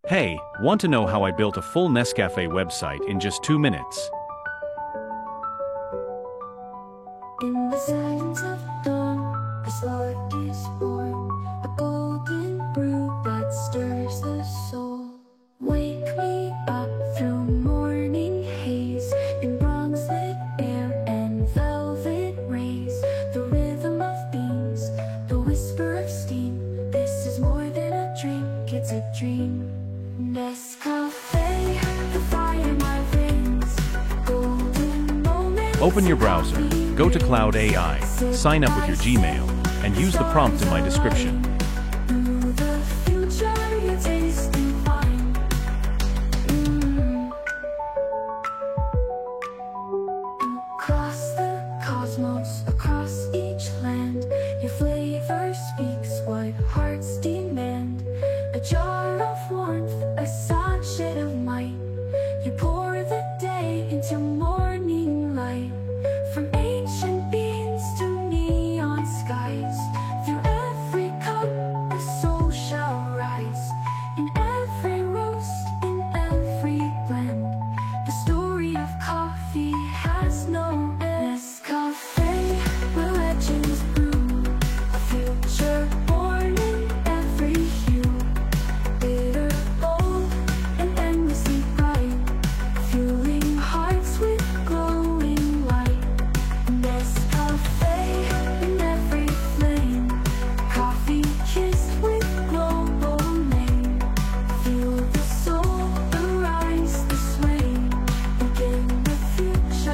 Hey, want to know how I built a full Nescafe website in just 2 minutes? In the silence of dawn, a spark is born, a golden brew that stirs the soul. Wake me up through morning haze, in bronze-lit air and velvet rays. The rhythm of beans, the whisper of steam. This is more than a drink, it's a dream. Nescafe, the fire in my veins, golden moments. Open your browser, go to Cloud AI, sign up with your Gmail, and use the prompt in my description. Through the future, you taste and find. Across the cosmos, across each land, your flavor speaks what hearts demand. A jar of warmth, a sachet of might. You pour the day into morning light. From ancient beans to neon skies, through every cup a soul shall rise. In every roast, in every blend, the story of coffee has no end. Nescafe, where legends brew, a future born in every hue. Bitter, bold, and endlessly bright, fueling hearts with glowing light. Nescafe in every flame, coffee kissed with global name. Feel the soul arise, the sway, begin the future.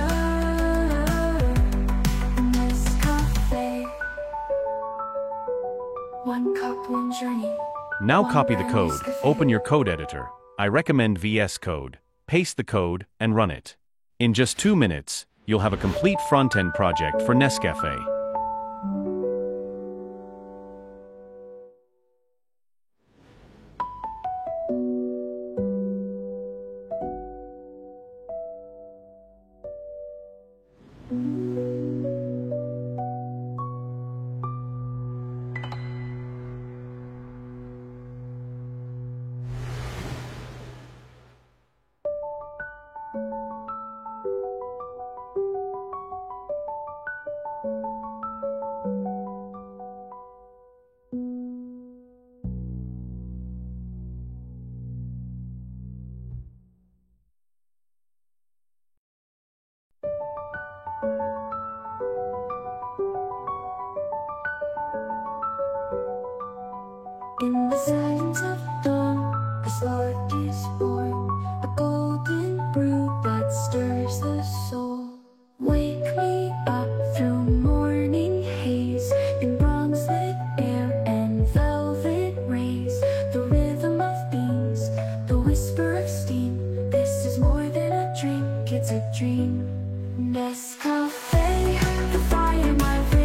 Nescafe, one cup, one journey. Now copy the code, open your code editor. I recommend VS Code. Paste the code and run it. In just 2 minutes, you'll have a complete front-end project for Nescafe. In the silence of dawn, a spark is born, a golden brew that stirs the soul. Wake me up through morning haze, in bronze-lit air and velvet rays. The rhythm of beans, the whisper of steam. This is more than a drink, it's a dream. Nescafe, the fire in my veins.